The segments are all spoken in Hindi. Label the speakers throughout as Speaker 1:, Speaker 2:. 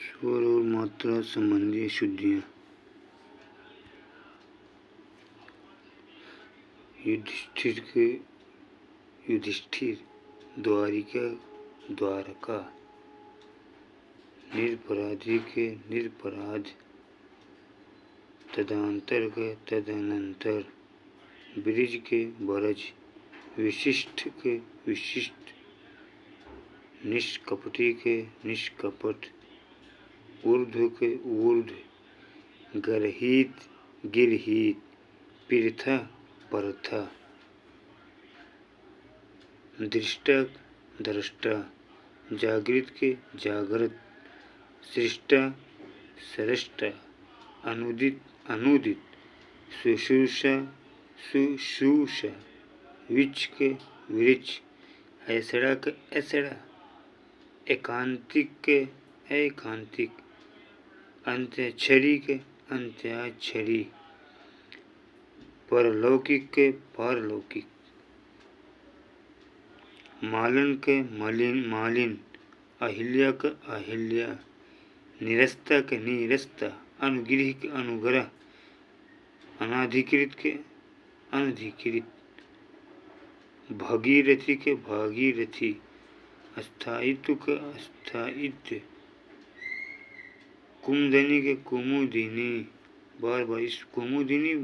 Speaker 1: स्वर और मात्रा संबंधी शुद्धियाँ। युधिष्ठिर द्वारका निरपराधी के निरपराध, तदंतर के तदनंतर, ब्रिज के ब्रज, विशिष्ट के विशिष्ट, निष्कपटी के निष्कपट, ऊर्ध्व के ऊर्ध्व, गर्हित गिरहित, पृथा परथा, दृष्टा द्रष्टा, जागृत के जागृत, सृष्टा सृष्टा, अनुदित अनुदित, शुश्रूषा शुश्रूषा, विच के वृक्ष, ऐसड़ा के ऐसड़ा, एकांतिक के एकांतिक, अंत्यक्षरी के अंत्याक्षरी, परलौकिक के पारलौकिक, मालन के मलिन मालिन, अहिल्या के अहिल्या, निरस्ता के निरस्ता, अनुग्रह के अनुग्रह, अनाधिकृत के अनधिकृत, भागीरथी के भागीरथी, अस्थायित्व के अस्थायित्व, कुमुदिनी के कुमुदिनी। बार बार इस कुमुदिनी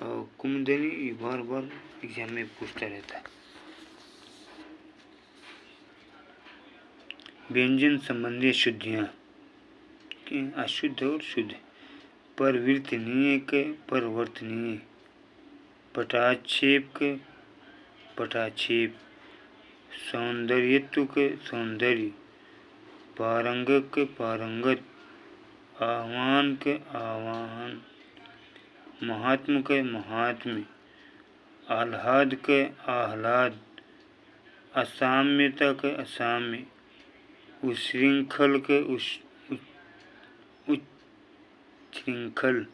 Speaker 1: और कुमुदिनी बार बार एग्जाम में पूछता रहता है। व्यंजन संबंधी शुद्धियाँ कि अशुद्ध और शुद्ध। परिवर्तनीय के परिवर्तनीय, पटाक्षेप के पटाक्षेप, सौंदर्यत्व के सौंदर्य, पारंगत के पारंगत, आह्वान के आह्वान, महात्म के महात्म्य, आह्लाद के आह्लाद, असाम्यता के असाम्य, उच्छृंखल के उच्छृंखल,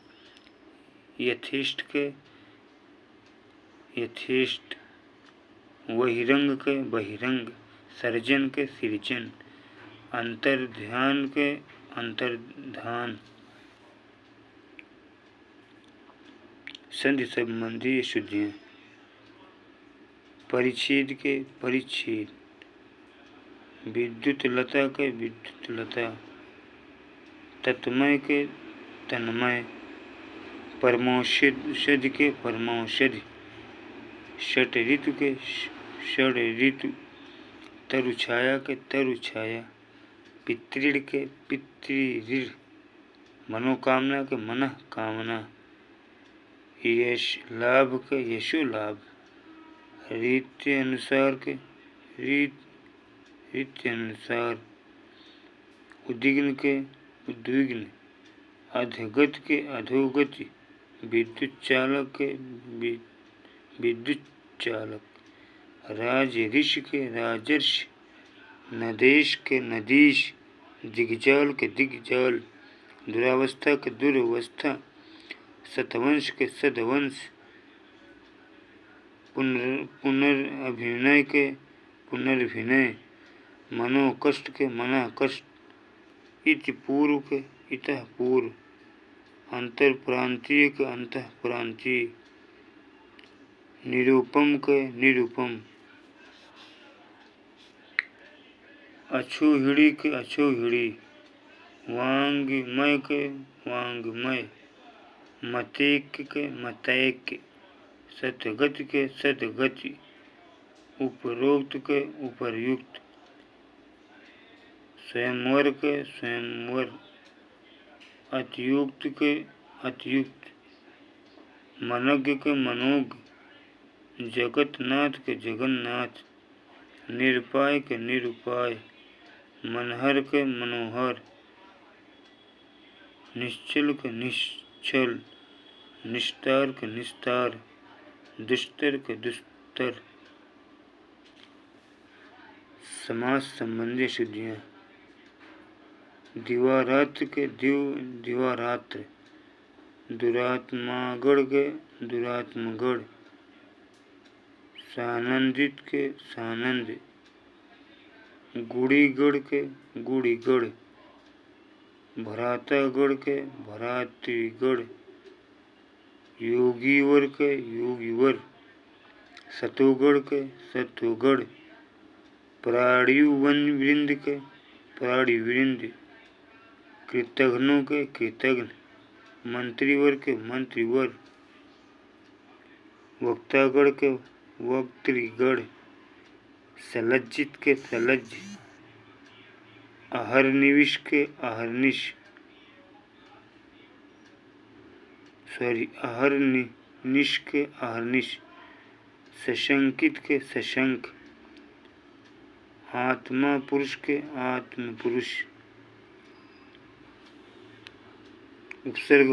Speaker 1: यथेष्ट के यथेष्ट, बहिरंग के बहिरंग, सर्जन के सृजन, अंतर्ध्यान के अंतर्धान। संधि संबंधी शुद्धियाँ। परिच्छेद के परिच्छेद, विद्युत लता के विद्युत लता, तन्मय के तन्मय, परमौषध के परमौषध, षट ऋतु के षड ऋतु, तरुछाया के तरुछाया, पितृण के पितृऋण, मनोकामना के मनःकामना, यश लाभ के यशो लाभ, रीति अनुसार के रीति अनुसार, उद्विग्न के उद्विग्न, अधोगत के अधोगति, विद्युत चालक के विद्युत चालक, राज ऋषि के राजर्ष, नदेश के नदीश, दिग्जाल के दिग्जाल, दुरावस्था के दुरावस्था, सतवंश के सदवंश, पुनर्भिनय के पुनर्भिनय, मनोकष्ट के मनोकष्ट, इति पूर्व के इतः पूर्व, अंतरप्रांतीय के अंतःप्रांतीय, निरूपम के निरूपम, अछूहिड़ी के अछूहिड़ी, वांग्मय के वांग्मय, मतैक्य के मतैक्य, सतगति के सतगति, उपरोक्त के उपर्युक्त, स्वयंवर के स्वयंवर, अतियुक्त के अतियुक्त, मनोज्ञ के मनोज्ञ, जगन्नाथ के जगन्नाथ, निरुपाय के निरुपाय, मनहर के मनोहर, निश्चल के निश्चल, निस्तार के निस्तार, दुस्तर के दुस्तर। समास संबंधी शुद्धियाँ। दिवारात्र के दिवारात्र, दुरात्मागढ़ के दुरात्मगढ़, सानंदित के सानंद, गुड़ीगढ़ के गुड़ीगढ़, भरातागढ़ के भरातीगढ़, योगीवर के योगीवर, सतोगढ़ के सतोगढ़, प्राणिवृंद के प्राणिवृंद, कृतघ्नों के कृतघ्न, मंत्रीवर के मंत्रीवर, वक्तागढ़ के वक्तृगढ़, सलज्जित के सलज्ज, अहर्निश के अहर्निश, अहर्निश के अहर्निश, सशंकित के सशंक, आत्मा पुरुष के आत्म पुरुष। उपसर्ग